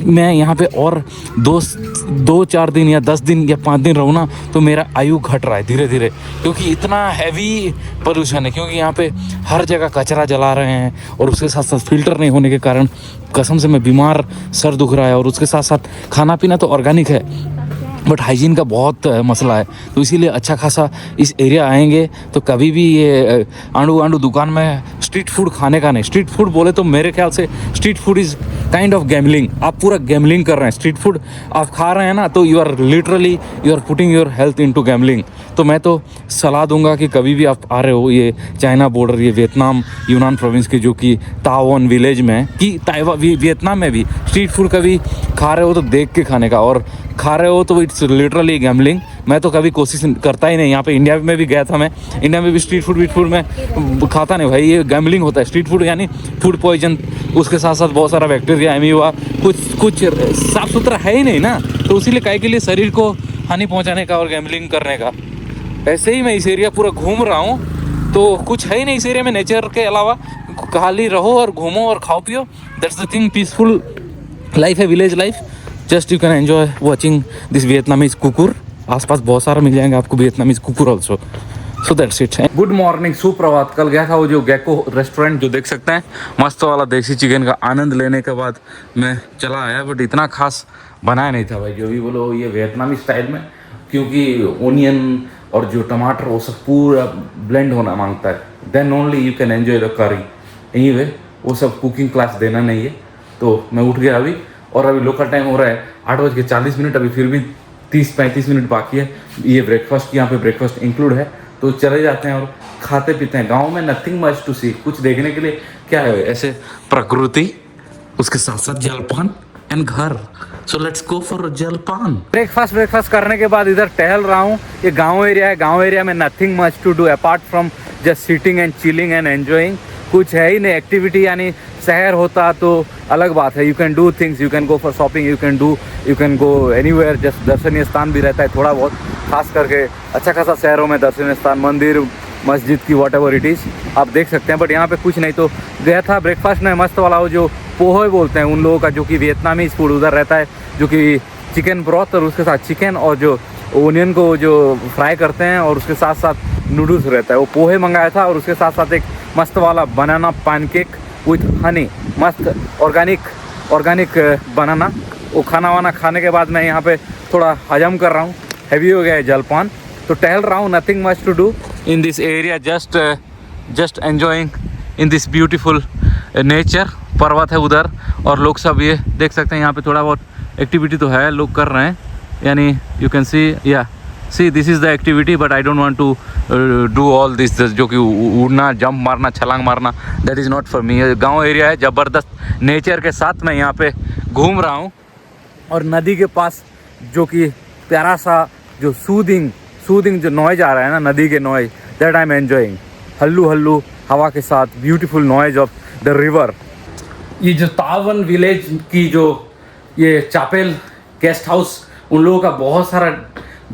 मैं यहाँ पे और 2-4 दिन या 10 दिन या 5 दिन रहूँ ना तो मेरा आयु घट रहा है धीरे धीरे, क्योंकि इतना हैवी पोल्यूशन है। क्योंकि यहाँ पे हर जगह कचरा जला रहे हैं, और उसके साथ साथ फिल्टर नहीं होने के कारण कसम से मैं बीमार, सर दुख रहा है। और उसके साथ साथ खाना पीना तो ऑर्गेनिक है, बट हाइजीन का बहुत मसला है। तो इसीलिए अच्छा खासा इस एरिया आएंगे तो कभी भी ये आंडू दुकान में स्ट्रीट फूड खाने का नहीं। स्ट्रीट फूड बोले तो मेरे ख्याल से street food is kind of gambling. आप पूरा गैम्बलिंग कर रहे हैं, स्ट्रीट फूड आप खा रहे हैं ना, तो you are putting your health into gambling. तो मैं तो सलाह दूंगा कि कभी भी आप आ रहे हो ये चाइना बॉर्डर, ये वियतनाम यूनान प्रोविंस के जो कि ताओन विलेज में, कि वियतनाम में भी स्ट्रीट फूड कभी खा रहे हो तो देख के खाने का, और खा रहे हो तो इट्स लिटरली गैम्बलिंग। मैं तो कभी कोशिश करता ही नहीं। यहाँ पे इंडिया में भी गया था मैं, इंडिया में भी स्ट्रीट फूड में खाता नहीं भाई, ये गैम्बलिंग होता है। स्ट्रीट फूड यानी फूड पॉइजन, उसके साथ साथ बहुत सारा बैक्टीरिया, एमीबा, कुछ साफ सुथरा है ही नहीं ना, तो इसीलिए काहे के लिए शरीर को हानि पहुँचाने का और गैम्बलिंग करने का। ऐसे ही मैं इस एरिया पूरा घूम रहा हूँ, तो कुछ है ही नहीं इस एरिया में नेचर के अलावा, खाली रहो और घूमो और खाओ पियो, that's the thing. Peaceful life है, village life. Just you can enjoy watching this Vietnamese kukur. आसपास बहुत सारा मिल जाएंगे आपको वियतनामीज कुकुर also. So that's it. Good morning, सुप्रभात। कल गया था वो जो गैको रेस्टोरेंट, जो देख सकते हैं मस्त वाला देसी चिकन का आनंद लेने के बाद मैं चला आया, बट इतना खास बनाया नहीं था भाई, जो भी बोलो ये वियतनामी स्टाइल में, क्योंकि ओनियन और जो टमाटर वो सब पूरा ब्लेंड होना मांगता है, then only you can enjoy the curry. Anyway वो सब कुकिंग क्लास देना नहीं है। तो मैं उठ गया अभी, और अभी लोकल टाइम हो रहा है 8:40, अभी फिर भी 30-35 मिनट बाकी है। ये ब्रेकफास्ट, यहाँ पे ब्रेकफास्ट इंक्लूड है, तो चले जाते हैं और खाते पीते हैं। गांव में नथिंग मच टू सी, कुछ देखने के लिए क्या है, ऐसे प्रकृति, उसके साथ साथ जलपान एंड घर। सो लेट्स गो फॉर जलपान। ब्रेकफास्ट करने के बाद इधर टहल रहा हूँ। ये गांव एरिया है, गांव एरिया में nothing much to do apart from just sitting and chilling and enjoying. कुछ है ही नहीं एक्टिविटी, यानी शहर होता तो अलग बात है। You can do things, you can go for shopping, you can go anywhere, just दर्शनीय स्थान भी रहता है थोड़ा बहुत, खास करके अच्छा खासा शहरों में दर्शनीय स्थान, मंदिर मस्जिद की वॉट एवर इट इज़ आप देख सकते हैं। बट यहाँ पे कुछ नहीं। तो गया था ब्रेकफास्ट में मस्त वाला वो जो पोहे बोलते हैं उन लोगों का, जो कि वियतनामी फूड उधर रहता है, जो कि चिकन ब्रॉथ और उसके साथ चिकन और जो ओनियन को जो फ्राई करते हैं और उसके साथ साथ नूडल्स रहता है, वो पोहे मंगाया था। और उसके साथ साथ एक मस्त वाला बनाना पैनकेक विथ हनी, मस्त ऑर्गेनिक बनाना। वो खाना वाना खाने के बाद मैं यहाँ पे थोड़ा हजम कर रहा हूँ, हैवी हो गया है जलपान, तो टहल रहा हूँ। Nothing much to do in this area, just enjoying in this beautiful nature. पर्वत है उधर, और लोग सब ये देख सकते हैं यहाँ पे थोड़ा बहुत एक्टिविटी तो है, लोग कर रहे हैं, यानी यू कैन सी या see this is the activity, but I don't want to do all this, जो कि उड़ना, जंप मारना, छलांग मारना, that is not for me. गांव एरिया है, ज़बरदस्त नेचर के साथ मैं यहाँ पे घूम रहा हूँ, और नदी के पास जो कि प्यारा सा जो सूदिंग जो नॉइज आ रहा है ना, नदी के noise, that I am enjoying. हल्लू हवा के साथ beautiful noise of the river. ये जो तावन विलेज की जो ये चापेल गेस्ट हाउस, उन लोगों का बहुत सारा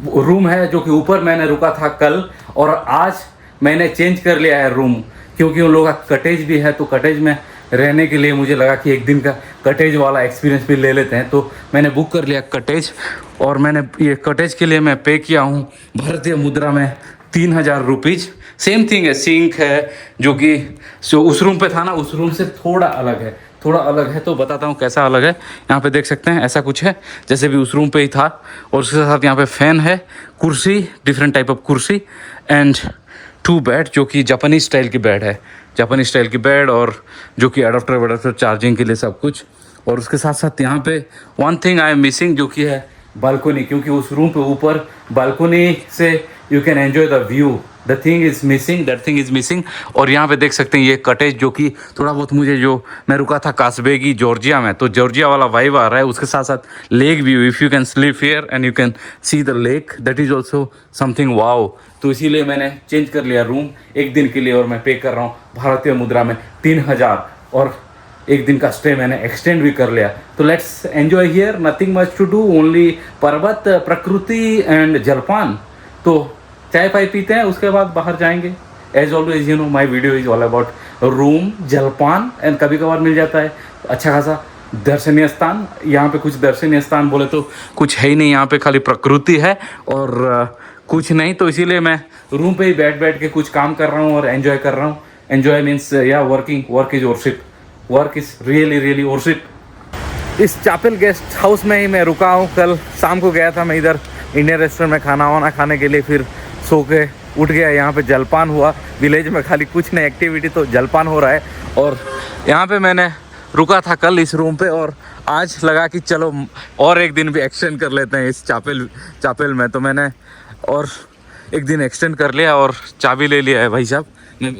रूम है, जो कि ऊपर मैंने रुका था कल, और आज मैंने चेंज कर लिया है रूम, क्योंकि उन लोगों का कटेज भी है। तो कटेज में रहने के लिए मुझे लगा कि एक दिन का कटेज वाला एक्सपीरियंस भी ले लेते हैं, तो मैंने बुक कर लिया कटेज। और मैंने ये कटेज के लिए मैं पे किया हूँ भारतीय मुद्रा में 3000 रुपीज़। सेम थिंग है, सिंक है, जो कि उस रूम पे था ना, उस रूम से थोड़ा अलग है, तो बताता हूँ कैसा अलग है। यहाँ पे देख सकते हैं ऐसा कुछ है, जैसे भी उस रूम पे ही था, और उसके साथ यहाँ पे फैन है, कुर्सी, डिफरेंट टाइप ऑफ कुर्सी, एंड 2 बेड, जो कि जापानीज स्टाइल की बेड है, जापानीज स्टाइल की बेड, और जो कि एडाप्टर चार्जिंग के लिए सब कुछ। और उसके साथ साथ यहाँ पे one thing I am missing, जो कि है बालकोनी, क्योंकि उस रूम पे ऊपर बालकोनी से you can enjoy the view. That thing is missing. और यहाँ पे देख सकते हैं ये कटेज, जो कि थोड़ा बहुत मुझे, जो मैं रुका था कास्बेगी जॉर्जिया में, तो जॉर्जिया वाला वाइब आ रहा है। उसके साथ साथ lake view, if you can sleep here and you can see the lake, that is also something wow. तो इसीलिए मैंने चेंज कर लिया रूम एक दिन के लिए, और मैं पे कर रहा हूँ भारतीय मुद्रा में 3000, और एक दिन का स्टे मैंने एक्सटेंड भी कर लिया। तो let's enjoy here, nothing much to do, only पर्वत, प्रकृति एंड जलपान। तो चाय पाई पीते हैं, उसके बाद बाहर जाएंगे। As always you know my video is all about room, जलपान, एंड कभी कभार मिल जाता है अच्छा खासा दर्शनीय स्थान। यहाँ पे कुछ दर्शनीय स्थान बोले तो कुछ है ही नहीं, यहाँ पे खाली प्रकृति है और कुछ नहीं। तो इसीलिए मैं रूम पे ही बैठ के कुछ काम कर रहा हूँ और एंजॉय कर रहा हूँ। एंजॉय मीन्स या work is worship, work is really worship. इस चापेल गेस्ट हाउस में ही मैं रुका हूँ। कल शाम को गया था मैं इधर इंडियन रेस्टोरेंट में खाना वाना खाने के लिए, फिर सो के उठ गया। यहाँ पे जलपान हुआ, विलेज में खाली कुछ नहीं एक्टिविटी, तो जलपान हो रहा है। और यहाँ पे मैंने रुका था कल इस रूम पे, और आज लगा कि चलो और एक दिन भी एक्सटेंड कर लेते हैं इस चापेल में। तो मैंने और एक दिन एक्सटेंड कर लिया और चाबी ले लिया है भाई साहब।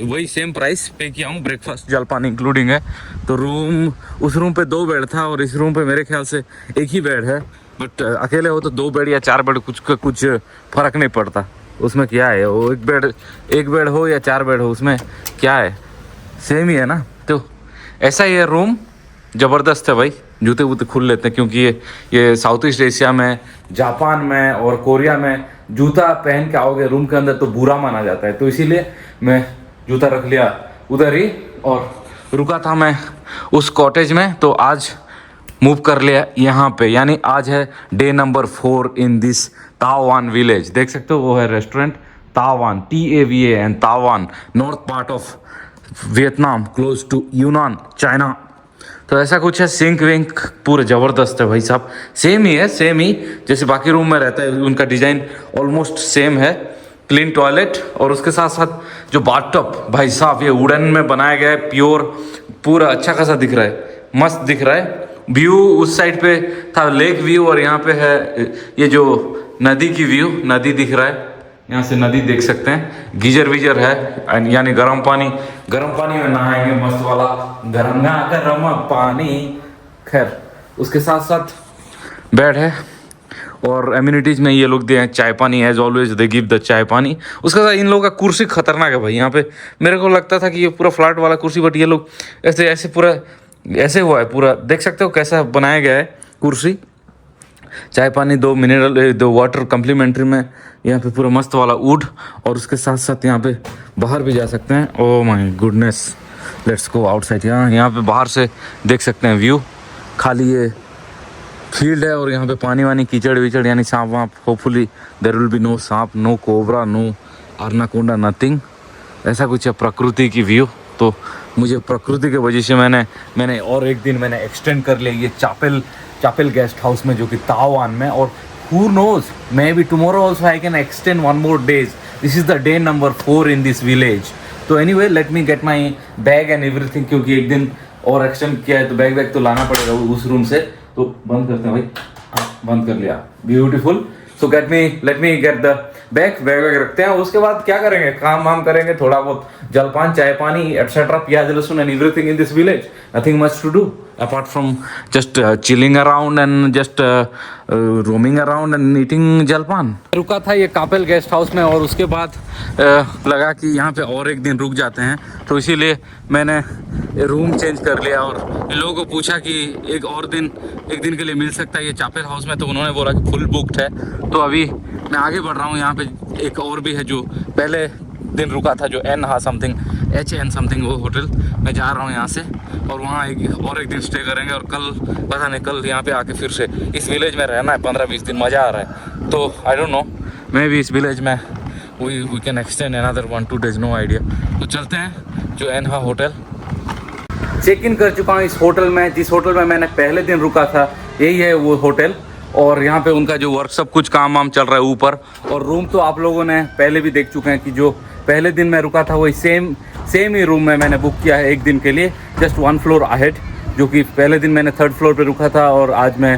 वही सेम प्राइस पे किया हूँ, ब्रेकफास्ट जलपान इंक्लूडिंग है। तो उस रूम पे 2 बेड था और इस रूम पे मेरे ख्याल से एक ही बेड है। बट अकेले हो तो 2 बेड या 4 बेड कुछ फ़र्क नहीं पड़ता। उसमें क्या है, वो एक बेड हो या 4 बेड हो, उसमें क्या है, सेम ही है ना। तो ऐसा ही है रूम, ज़बरदस्त है भाई। जूते वूते खुल लेते हैं, क्योंकि ये साउथ ईस्ट एशिया में, जापान में और कोरिया में जूता पहन के आओगे रूम के अंदर तो बुरा माना जाता है। तो इसीलिए मैं जूता रख लिया उधर ही, और रुका था मैं उस कॉटेज में। तो आज मूव कर लिया यहाँ पे, यानी आज है day number 4 in this Ta Van village. देख सकते हो वो है restaurant Ta Van, TAVAN, Ta Van, north part of Vietnam, close to Yunnan, China. तो ऐसा कुछ है। सिंक विंक पूरे ज़बरदस्त है भाई साहब, सेम ही है, सेम ही जैसे बाकी रूम में रहता है, उनका डिज़ाइन ऑलमोस्ट सेम है। क्लीन टॉयलेट और उसके साथ साथ जो बाथटब भाई साहब ये वुडन में बनाया गया है, प्योर, पूरा अच्छा खासा दिख रहा है, मस्त दिख रहा है। व्यू उस साइड पे था लेक व्यू, और यहाँ पे है ये जो नदी की व्यू, नदी दिख रहा है, यहाँ से नदी देख सकते हैं। गीजर वीजर है, यानी गर्म पानी में नहाएंगे, मस्त वाला गर्म पानी। खैर उसके साथ साथ बेड है, और एम्यूनिटीज में ये लोग दिए हैं चाय पानी, as always they give the chai pani. उसके साथ इन लोगों का कुर्सी खतरनाक है भाई। यहाँ पे मेरे को लगता था कि ये पूरा फ्लैट वाला कुर्सी, बट ये लोग ऐसे ऐसे पूरा ऐसे हुआ है, पूरा देख सकते हो कैसा बनाया गया है कुर्सी। चाय पानी, 2 मिनरल 2 वाटर कम्प्लीमेंट्री में, यहाँ पे पूरा मस्त वाला वुड, और उसके साथ साथ यहाँ पे बाहर भी जा सकते हैं। Oh my goodness, let's go outside. यहाँ पे बाहर से देख सकते हैं व्यू, खाली ये फील्ड है, और यहाँ पे पानी वानी, कीचड़ विचड़, यानी सांप वाप, hopefully there will be no saanp, no cobra, no anaconda, nothing. ऐसा कुछ है प्रकृति की व्यू। तो मुझे प्रकृति की वजह से मैंने और एक दिन मैंने एक्सटेंड कर लिया ये चापेल गेस्ट हाउस में, जो कि तावान में। और who knows, maybe tomorrow also I can extend 1 more days. This is the day number 4 in this village. तो anyway, let me get my bag and everything, क्योंकि एक दिन और एक्सटेंड किया है तो बैग तो लाना पड़ेगा उस रूम से। तो बंद करते हैं भाई, बंद कर लिया, beautiful. So let me get the bag रखते हैं। उसके बाद क्या करेंगे, काम वाम करेंगे, थोड़ा बहुत जलपान, चाय पानी etcetera, pyaz lahsun and everything in this village. Nothing much to do apart from just chilling around and just roaming around and eating jalpan। रुका था ये कापेल गेस्ट हाउस में, और उसके बाद लगा कि यहाँ पे और एक दिन रुक जाते हैं, तो इसीलिए मैंने रूम चेंज कर लिया। और इन लोगों को पूछा कि एक दिन के लिए मिल सकता है ये चापेल हाउस में, तो उन्होंने बोला कि फुल बुक्ड है। तो अभी मैं आगे बढ़ रहा हूँ, यहाँ पे एक और भी है जो पहले दिन रुका था, जो HN समथिंग वो होटल। मैं जा रहा हूँ यहाँ से, और वहाँ एक दिन स्टे करेंगे, और कल पता नहीं, कल यहाँ पे आके फिर से इस विलेज में रहना है 15-20 दिन, मज़ा आ रहा है। तो I don't know, maybe इस विलेज में we can extend another 1-2 days, no idea. तो चलते हैं जो एनहा होटल। चेक इन कर चुका हूँ इस होटल में, जिस होटल में मैंने पहले दिन रुका था, यही है वो होटल। और यहाँ पे उनका जो वर्क सब कुछ काम वाम चल रहा है ऊपर। और रूम तो आप लोगों ने पहले भी देख चुके हैं कि जो पहले दिन मैं रुका था वही सेम ही रूम में मैंने बुक किया है एक दिन के लिए, जस्ट 1 floor अहेड। जो कि पहले दिन मैंने 3rd floor पे रुका था, और आज मैं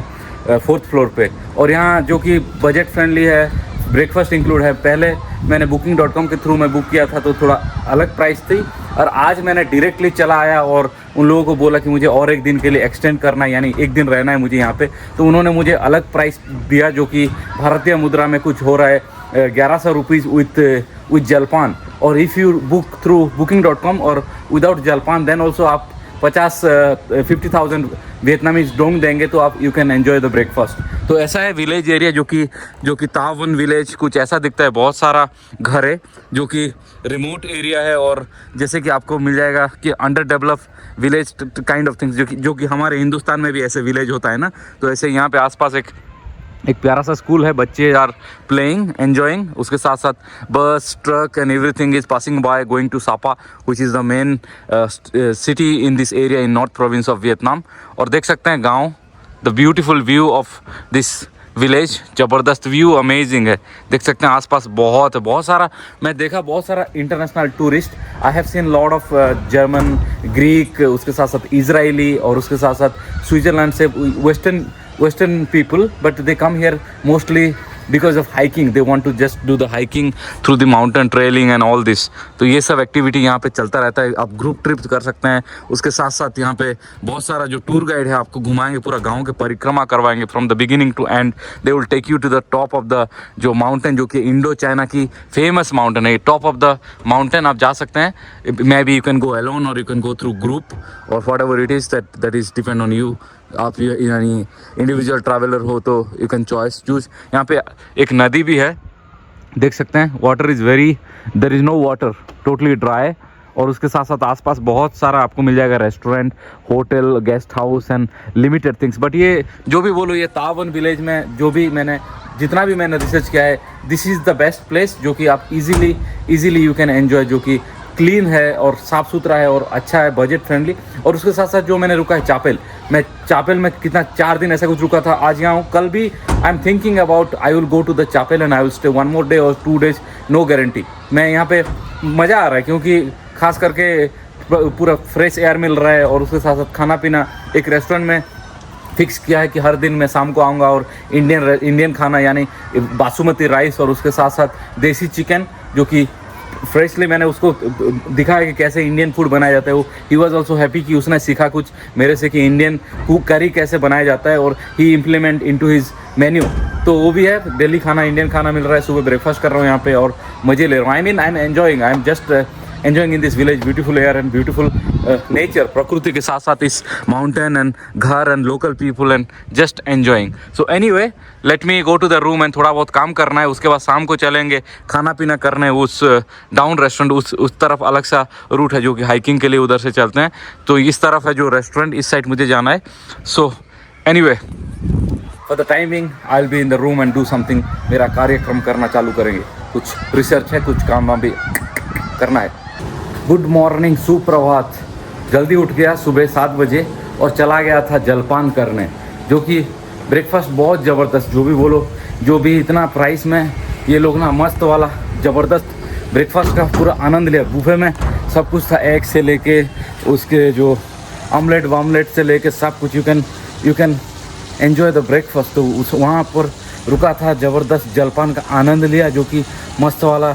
4th floor पे। और यहाँ जो कि बजट फ्रेंडली है, ब्रेकफास्ट इंक्लूड है। पहले मैंने booking.com के थ्रू में बुक किया था, तो थोड़ा अलग प्राइस थी, और आज मैंने डायरेक्टली चला आया और उन लोगों को बोला कि मुझे और एक दिन के लिए एक्सटेंड करना है, यानी एक दिन रहना है मुझे यहाँ पे। तो उन्होंने मुझे अलग प्राइस दिया, जो कि भारतीय मुद्रा में कुछ हो रहा है 1100 रुपीज़ विथ जलपान। और if you book through booking.com और विदाउट जलपान, देन ऑल्सो आप 50,000 वियतनामीज डोंग देंगे, तो आप you can enjoy the breakfast. तो ऐसा है विलेज एरिया, जो कि तावन विलेज कुछ ऐसा दिखता है। बहुत सारा घर है जो कि रिमोट एरिया है, और जैसे कि आपको मिल जाएगा कि under develop village kind of things, जो कि हमारे हिंदुस्तान में भी ऐसे विलेज होता है ना। तो ऐसे यहाँ पे आसपास एक प्यारा सा स्कूल है, बच्चे आर प्लेइंग, एंजॉइंग। उसके साथ साथ bus, truck and everything is passing by, going to Sapa, which is the main city in this area in north province of Vietnam. और देख सकते हैं गांव, the beautiful view of this village, ज़बरदस्त view, amazing है। देख सकते हैं आसपास बहुत सारा, मैं देखा बहुत सारा international tourist. I have seen lot of German, Greek, उसके साथ साथ इजरायली, और उसके साथ साथ स्विट्जरलैंड से Western people, but they come here mostly because of hiking. They want to just do the hiking through the mountain trailing and all this. तो ये सब एक्टिविटी यहाँ पे चलता रहता है। आप ग्रुप ट्रिप कर सकते हैं। उसके साथ साथ यहाँ पे बहुत सारा जो टूर गाइड है आपको घुमाएंगे, पूरा गांव के परिक्रमा करवाएंगे from the beginning to end. They will take you to the top of the जो माउंटेन, जो कि इंडो चाइना की फेमस माउंटेन है। टॉप ऑफ द माउंटेन आप जा सकते हैं। May be you can go alone और you can go through group, और whatever it is that is depend on you. आप यानी इंडिविजुअल ट्रैवलर हो तो यू कैन चूज। यहाँ पे एक नदी भी है, देख सकते हैं। Water is there is no water, totally dry. और उसके साथ साथ आसपास बहुत सारा आपको मिल जाएगा, restaurant, hotel, guest house and limited things. But ये जो भी बोलो, ये तावन विलेज में जो भी जितना भी मैंने रिसर्च किया है, this is the best place जो कि आप इजीली यू कैन एन्जॉय, जो कि क्लीन है और साफ़ सुथरा है और अच्छा है, बजट फ्रेंडली। और उसके साथ साथ जो मैंने रुका है चापेल, मैं चापेल में कितना 4 दिन ऐसा कुछ रुका था, आज यहाँ हूँ। कल भी I am thinking about I will go to the chapel and I will stay 1 more day और 2 days, नो गारंटी। मैं यहाँ पे मज़ा आ रहा है क्योंकि खास करके पूरा फ्रेश एयर मिल रहा है और उसके साथ साथ खाना पीना, एक रेस्टोरेंट में फिक्स किया है कि हर दिन मैं शाम को आऊँगा और इंडियन खाना यानी बासमती राइस और उसके साथ साथ देसी चिकन, जो कि फ्रेशली मैंने उसको दिखाया कि कैसे इंडियन फूड बनाया जाता है। वो ही वॉज ऑल्सो हैप्पी कि उसने सीखा कुछ मेरे से कि इंडियन करी कैसे बनाया जाता है और ही इम्प्लीमेंट इनटू हिज मेन्यू। तो वो भी है, डेली खाना इंडियन खाना मिल रहा है। सुबह ब्रेकफास्ट कर रहा हूँ यहाँ पे और मज़े ले रहा हूँ। I am enjoying, I am just enjoying in this village, beautiful air and beautiful nature, प्रकृति के साथ साथ इस माउंटेन एंड घर and local people and just enjoying. So anyway, let me go to the room and थोड़ा बहुत काम करना है। उसके बाद शाम को चलेंगे खाना पीना करने उस डाउन रेस्टोरेंट, उस तरफ अलग सा रूट है जो कि हाइकिंग के लिए उधर से चलते हैं। तो इस तरफ है जो रेस्टोरेंट, इस साइड मुझे जाना है। So anyway, for the timing I will be in the room and do something. मेरा कार्यक्रम करना चालू करेंगे, कुछ रिसर्च है, कुछ काम भी करना है। गुड मॉर्निंग, सुप्रभात। जल्दी उठ गया सुबह 7 बजे और चला गया था जलपान करने, जो कि ब्रेकफास्ट बहुत ज़बरदस्त, जो भी बोलो, जो भी इतना प्राइस में ये लोग ना मस्त वाला ज़बरदस्त ब्रेकफास्ट का पूरा आनंद लिया। बुफे में सब कुछ था, एग से लेके उसके जो ऑमलेट वामलेट से लेके सब कुछ। You can enjoy the breakfast. तो उस वहाँ पर रुका था, ज़बरदस्त जलपान का आनंद लिया, जो कि मस्त वाला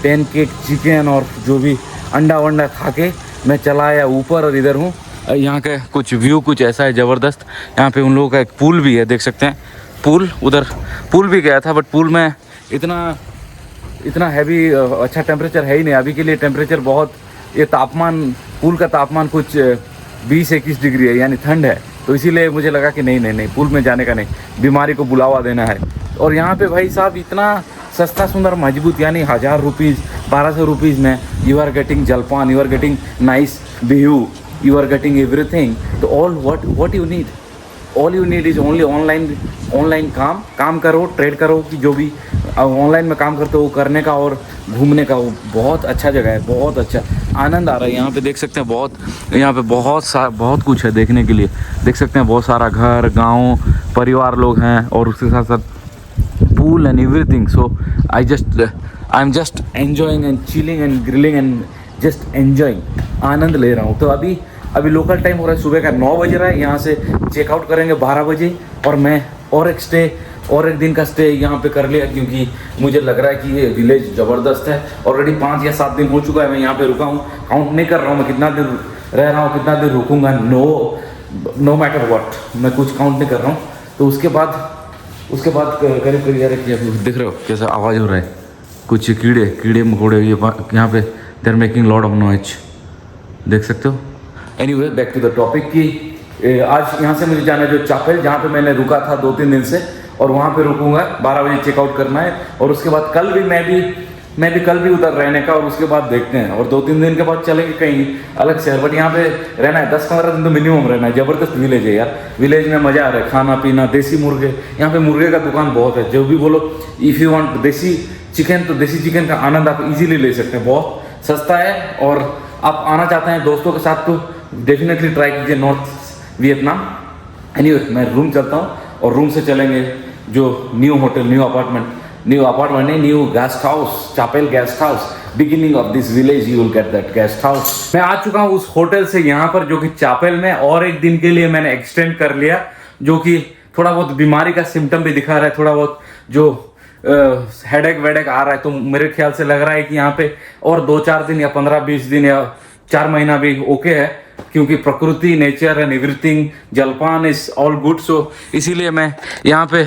पैनकेक, चिकन और जो भी अंडा वंडा खा के मैं चला आया ऊपर। और इधर हूँ, यहाँ का कुछ व्यू कुछ ऐसा है ज़बरदस्त। यहाँ पे उन लोगों का एक पूल भी है, देख सकते हैं पूल। उधर पूल भी गया था, बट पूल में इतना हैवी अच्छा टेम्परेचर है ही नहीं अभी के लिए। टेम्परेचर बहुत, ये तापमान, पूल का तापमान कुछ 20-21 डिग्री है, यानी ठंड है। तो इसीलिए मुझे लगा कि नहीं पूल में जाने का नहीं, बीमारी को बुलावा देना है। और यहाँ पे भाई साहब इतना सस्ता सुंदर मजबूत, यानी 1000 रुपीज़ 1200 रुपीज़ में you are getting jalpan, you are getting nice view, you are getting everything. तो all what you need, all you need is only online काम करो, ट्रेड करो, कि जो भी ऑनलाइन में काम करते हो वो करने का और घूमने का। वो बहुत अच्छा जगह है, बहुत अच्छा आनंद आ रहा है। यहाँ पे देख सकते हैं यहाँ पे बहुत कुछ है देखने के लिए। देख सकते हैं बहुत सारा घर, गाँव, परिवार लोग हैं और उसके साथ साथ pool and everything. So I'm just enjoying and chilling and grilling and just enjoying, आनंद ले रहा हूँ। तो अभी लोकल टाइम हो रहा है, सुबह का 9 बज रहा है। यहाँ से चेकआउट करेंगे 12 बजे और मैं और एक दिन का स्टे यहाँ पे कर लिया, क्योंकि मुझे लग रहा है कि ये विलेज ज़बरदस्त है। ऑलरेडी 5 या 7 दिन हो चुका है मैं यहाँ पे रुका हूँ। काउंट नहीं कर रहा हूँ मैं कितना दिन रह रहा हूँ, कितना दिन रुकूँगा, नो मैटर व्हाट, मैं कुछ काउंट नहीं कर रहा हूँ। तो उसके बाद करीब यार देख रहे हो कैसा आवाज़ हो रहा है, कुछ कीड़े मकोड़े ये यहाँ पे there making lot of noise, देख सकते हो। Anyway, back to the topic कि आज यहाँ से मुझे जाना है जो चापेल, जहाँ पे मैंने रुका था 2-3 दिन से, और वहाँ पे रुकूंगा। 12 बजे चेकआउट करना है और उसके बाद कल भी मैं भी कल भी उधर रहने का, और उसके बाद देखते हैं। और 2-3 दिन के बाद चलेंगे कहीं अलग शहर, बट यहाँ पे रहना है 10-15 दिन तो मिनिमम रहना है। ज़बरदस्त विलेज है यार, विलेज में मज़ा आ रहा है, खाना पीना, देसी मुर्गे, यहाँ पे मुर्गे का दुकान बहुत है। जो भी बोलो, इफ़ यू वांट देसी चिकन, तो देसी चिकन का आनंद आप इजीली ले सकते हैं, बहुत सस्ता है। और आप आना चाहते हैं दोस्तों के साथ तो डेफिनेटली ट्राई कीजिए नॉर्थ वियतनाम। एनीवे, मैं रूम चलता हूँ और रूम से चलेंगे जो न्यू होटल, न्यू अपार्टमेंट नहीं, new guest house, chapel guest house. Beginning of this village you will get that guest house. मैं आ चुका हूँ उस होटल से यहाँ पर, जो कि चापेल में, और एक दिन के लिए मैंने एक्सटेंड कर लिया, जो कि थोड़ा बहुत बीमारी का सिम्टम भी दिखा रहा है, थोड़ा बहुत जो हेडेक वेडेक आ रहा है। तो मेरे ख्याल से लग रहा है कि यहाँ पे और 2-4 दिन या 15-20 दिन या 4 महीना भी ओके है, क्योंकि प्रकृति, नेचर एंड एवरीथिंग, जलपान इज ऑल गुड। सो इसीलिए मैं यहाँ पे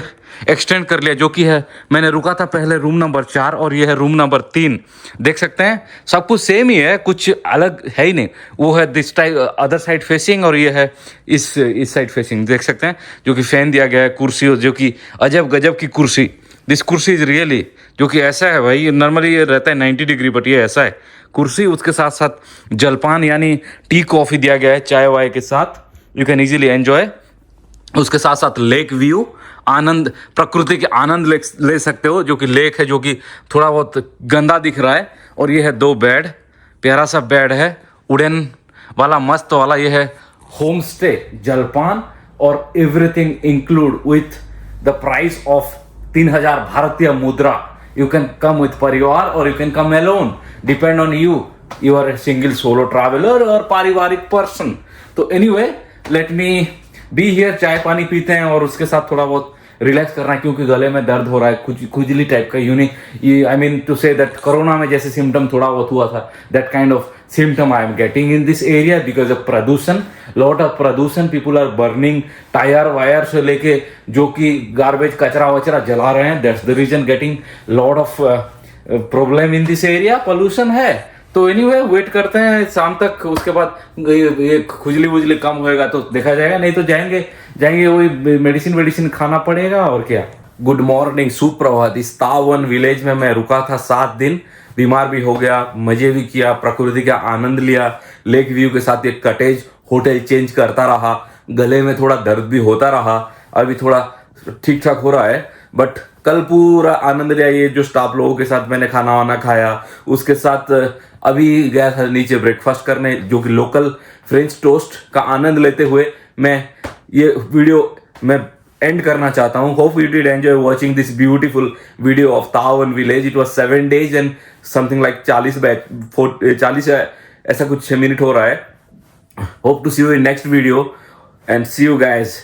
एक्सटेंड कर लिया, जो कि है, मैंने रुका था पहले रूम नंबर 4 और ये है रूम नंबर 3। देख सकते हैं सब कुछ सेम ही है, कुछ अलग है ही नहीं। वो है this type other side facing और ये है इस साइड फेसिंग, देख सकते हैं, जो कि फैन दिया गया है, कुर्सी जो कि अजब गजब की कुर्सी। दिस कुर्सी इज रियली, जो कि ऐसा है भाई, नॉर्मली ये रहता है 90 डिग्री, बट ये ऐसा है कुर्सी, उसके साथ साथ जलपान यानी टी कॉफ़ी दिया गया है चाय वाय के साथ, यू कैन इजीली एंजॉय। उसके साथ साथ लेक व्यू, आनंद, प्रकृति के आनंद ले सकते हो, जो कि लेक है, जो कि थोड़ा बहुत गंदा दिख रहा है। और ये है 2 बेड, प्यारा सा बेड है, वुडन वाला मस्त वाला। ये है होम स्टे, जलपान और everything include with the price of 3000 भारतीय मुद्रा। You can come with parivar और you can come alone, depend on you, you are a single solo traveller और पारिवारिक पर्सन। तो anyway, let me be here, चाय पानी पीते हैं और उसके साथ थोड़ा बहुत रिलैक्स करना है, क्योंकि गले में दर्द हो रहा है, खुजली टाइप का, I mean to say that corona में जैसे सिम्टम थोड़ा बहुत हुआ था, that kind of symptom I am getting in this area because of pradushan, lot of pradushan. People are burning tyre wire से लेके जो कि गार्बेज कचरा वचरा जला रहे हैं, that's the reason getting lot of problem in this area, pollution है। तो एनीवे, वेट करते हैं शाम तक, उसके बाद ये खुजली वुजली कम होएगा तो देखा जाएगा, नहीं तो जाएंगे वही मेडिसिन खाना पड़ेगा और क्या। गुड मॉर्निंग, सुप्रभात। इस तावन विलेज में मैं रुका था 7 दिन, बीमार भी हो गया, मजे भी किया, प्रकृति का आनंद लिया, लेक व्यू के साथ एक कटेज होटल चेंज करता रहा, गले में थोड़ा दर्द भी होता रहा, अभी थोड़ा ठीक ठाक हो रहा है, बट कल पूरा आनंद लिया। ये जो स्टाफ लोगों के साथ मैंने खाना वाना खाया, उसके साथ अभी गया था नीचे ब्रेकफास्ट करने, जो कि लोकल फ्रेंच टोस्ट का आनंद लेते हुए मैं ये वीडियो मैं एंड करना चाहता हूँ। Hope you did enjoy watching this beautiful video of Ta Van village. It was 7 days and something like 40 ऐसा कुछ 6 मिनट हो रहा है। Hope to see you in next video and see you guys.